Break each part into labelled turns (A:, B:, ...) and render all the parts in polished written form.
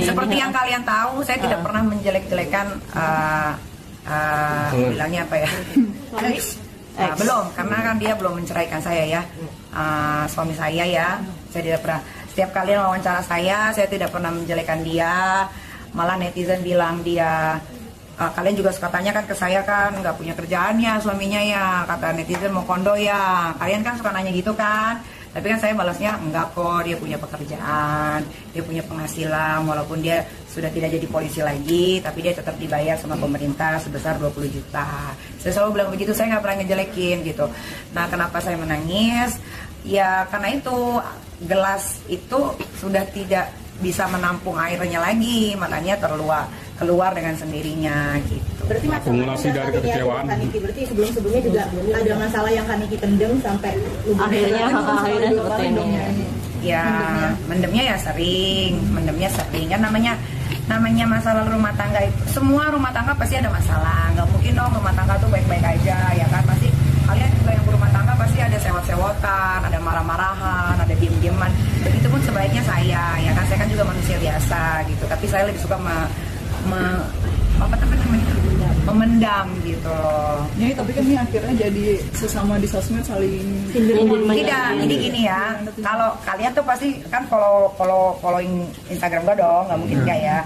A: Seperti yang kalian tahu, saya tidak pernah menjelek-jelekan bilangnya apa ya? Belum, karena kan dia belum menceraikan saya ya, suami saya ya. Saya tidak pernah, setiap kalian wawancara saya tidak pernah menjelekkan dia. Malah netizen bilang dia, kalian juga suka tanya kan ke saya kan, nggak punya kerjaan ya suaminya ya, kata netizen mau kondo ya. Kalian kan suka nanya gitu kan. Tapi kan saya balasnya enggak kok, dia punya pekerjaan, dia punya penghasilan, walaupun dia sudah tidak jadi polisi lagi, tapi dia tetap dibayar sama pemerintah sebesar 20 juta. Saya selalu bilang begitu, saya nggak pernah ngejelekin gitu. Nah, kenapa saya menangis? Ya karena itu, gelas itu sudah tidak bisa menampung airnya lagi, makanya keluar dengan sendirinya gitu.
B: Berarti akumulasi dari kekecewaan. Berarti sebelumnya juga ada masalah yang Kaniki pendem sampai akhirnya
A: seperti ini. Ya, mendemnya ya sering kan namanya masalah rumah tangga itu. Semua rumah tangga pasti ada masalah. Nggak mungkin dong rumah tangga tuh baik-baik aja ya kan, pasti kalian juga yang berumah tangga pasti ada sewot-sewotan, ada marah-marahan, ada diem-dieman. Begitupun sebaiknya saya, ya kan saya kan juga manusia biasa gitu. Tapi saya lebih suka memendam gitu loh.
C: Ya, tapi kan ini akhirnya jadi sesama di sosmed saling
A: tidak. Jadi gini ya, kalau kalian tuh pasti kan following Instagram gue dong, nggak mungkin enggak ya.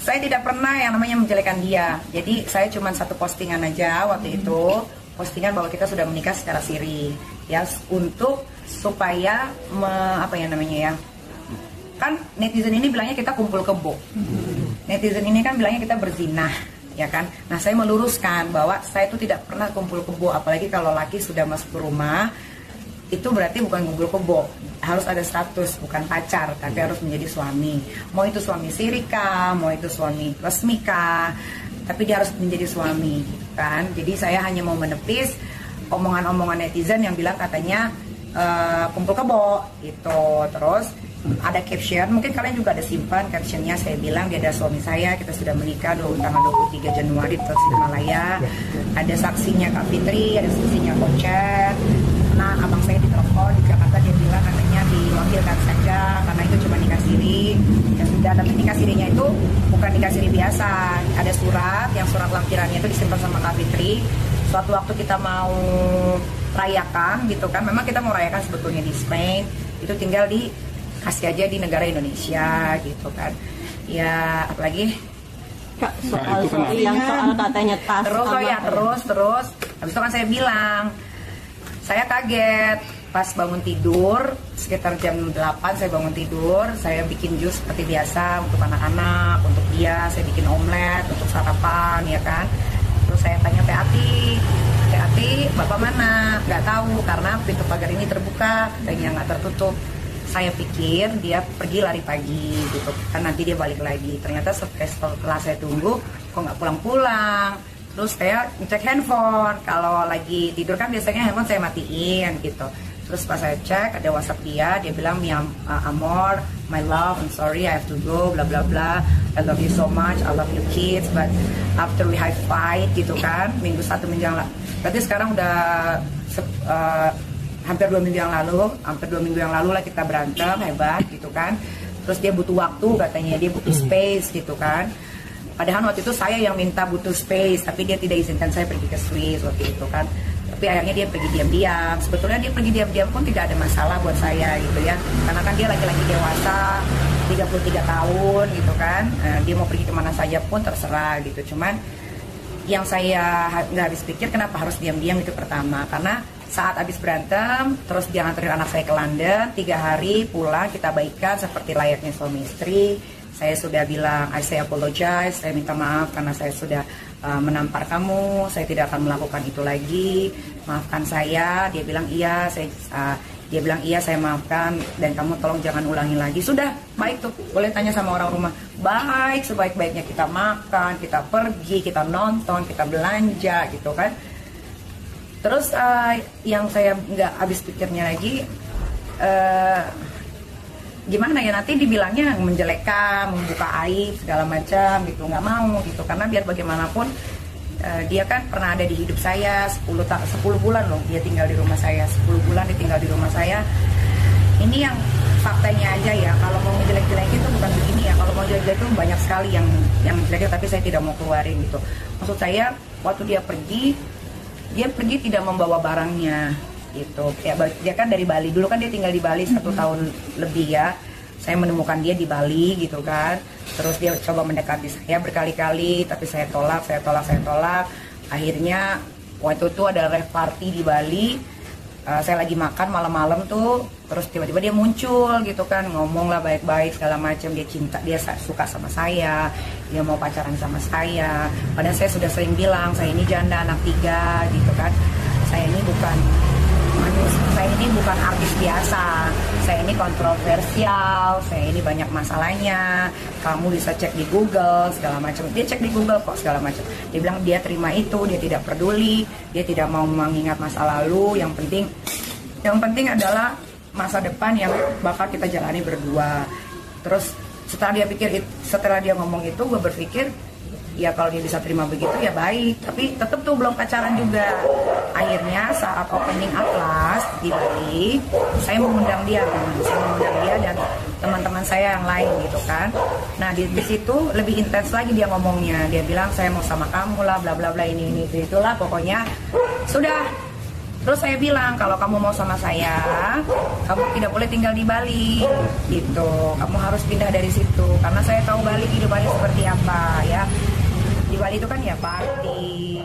A: Saya tidak pernah yang namanya menjelekan dia. Jadi saya cuma satu postingan aja waktu itu, postingan bahwa kita sudah menikah secara siri, ya untuk supaya kan netizen ini bilangnya kita kumpul kebo. Netizen ini kan bilangnya kita berzinah, ya kan? Nah, saya meluruskan bahwa saya itu tidak pernah kumpul kebo, apalagi kalau laki sudah masuk ke rumah, itu berarti bukan kumpul kebo, harus ada status, bukan pacar, tapi harus menjadi suami. Mau itu suami sirika, mau itu suami resmika, tapi dia harus menjadi suami, kan? Jadi saya hanya mau menepis omongan-omongan netizen yang bilang katanya kumpul kebo, gitu. Terus ada caption, mungkin kalian juga ada simpan captionnya, saya bilang dia ada suami saya, kita sudah menikah tanggal 23 Januari di Tasikmalaya. Ada saksinya Kak Fitri, ada saksinya Kocet. Nah, abang saya ditelepon di Jakarta, dia bilang katanya diwakilkan saja karena itu cuma nikah siri. Dan sudah, tapi nikah sirinya itu bukan nikah siri biasa, ada surat, yang surat lampirannya itu disimpan sama Kak Fitri. Suatu waktu kita mau rayakan gitu kan, memang kita mau rayakan sebetulnya di Spain, itu tinggal kasih aja di negara Indonesia gitu kan. Ya apalagi
D: Kak, soal katanya tas.
A: Terus habis itu kan saya bilang, saya kaget pas bangun tidur sekitar jam 8, saya bangun tidur, saya bikin jus seperti biasa untuk anak-anak, untuk dia saya bikin omelet untuk sarapan ya kan. Terus saya tanya Ati, bapak mana? Nggak tahu karena pintu pagar ini terbuka, katanya nggak tertutup. Saya pikir dia pergi lari pagi gitu kan, nanti dia balik lagi. Ternyata setelah saya tunggu kok nggak pulang-pulang. Terus saya ngecek handphone, kalau lagi tidur kan biasanya handphone saya matiin gitu. Terus pas saya cek ada WhatsApp dia bilang, Amor, my love, I'm sorry I have to go, bla bla bla, I love you so much, I love you kids, but after we have fight gitu kan, minggu menjelang, berarti sekarang udah hampir 2 minggu yang lalu lah kita berantem hebat gitu kan. Terus dia butuh waktu, katanya dia butuh space gitu kan. Padahal waktu itu saya yang minta butuh space, tapi dia tidak izinkan saya pergi ke Swiss waktu itu kan. Tapi akhirnya dia pergi diam-diam. Sebetulnya dia pergi diam-diam pun tidak ada masalah buat saya gitu ya, karena kan dia laki-laki dewasa, 33 tahun gitu kan. Dia mau pergi kemana saja pun terserah gitu. Cuman yang saya nggak habis pikir kenapa harus diam-diam itu pertama, karena saat habis berantem terus dia nganterin anak saya ke London, 3 hari pulang, kita baikan seperti layaknya suami istri. Saya sudah bilang I say apologize, saya minta maaf karena saya sudah menampar kamu, saya tidak akan melakukan itu lagi, maafkan saya. Dia bilang iya, saya maafkan, dan kamu tolong jangan ulangi lagi. Sudah, baik tuh, boleh tanya sama orang rumah. Baik, sebaik-baiknya kita makan, kita pergi, kita nonton, kita belanja gitu kan. Terus yang saya nggak habis pikirnya lagi, gimana ya, nanti dibilangnya menjelekkan, membuka aib segala macam gitu, nggak mau gitu, karena biar bagaimanapun dia kan pernah ada di hidup saya 10 bulan loh dia tinggal di rumah saya, 10 bulan ditinggal di rumah saya. Ini yang faktanya aja ya, kalau mau menjelek-jelekin itu bukan begini ya, kalau jelek-jelek itu banyak sekali yang jelek, tapi saya tidak mau keluarin gitu. Maksud saya waktu dia pergi tidak membawa barangnya gitu. Ya, dia kan dari Bali, dulu kan dia tinggal di Bali 1 tahun lebih ya. Saya menemukan dia di Bali gitu kan. Terus dia coba mendekati saya berkali-kali, tapi saya tolak. Akhirnya waktu itu ada rave party di Bali. Saya lagi makan malam-malam tuh, terus tiba-tiba dia muncul gitu kan, ngomong lah baik-baik segala macam, dia suka sama saya, dia mau pacaran sama saya. Padahal saya sudah sering bilang, saya ini janda anak 3 gitu kan, saya ini bukan artis biasa, saya ini kontroversial, saya ini banyak masalahnya, kamu bisa cek di Google segala macam. Dia cek di Google kok segala macam. Dia bilang dia terima itu, dia tidak peduli, dia tidak mau mengingat masa lalu. Yang penting adalah masa depan yang bakal kita jalani berdua. Terus setelah dia ngomong itu, gue berpikir ya kalau dia bisa terima begitu ya baik, tapi tetap tuh belum pacaran juga. Akhirnya saat opening Atlas di Bali, saya mengundang dia dan teman-teman saya yang lain gitu kan. Nah di situ lebih intens lagi dia ngomongnya, dia bilang saya mau sama kamu lah, bla bla bla, ini itulah pokoknya. Sudah. Terus saya bilang, kalau kamu mau sama saya, kamu tidak boleh tinggal di Bali, gitu. Kamu harus pindah dari situ, karena saya tahu Bali, kehidupannya seperti apa ya. Di Bali itu kan ya party,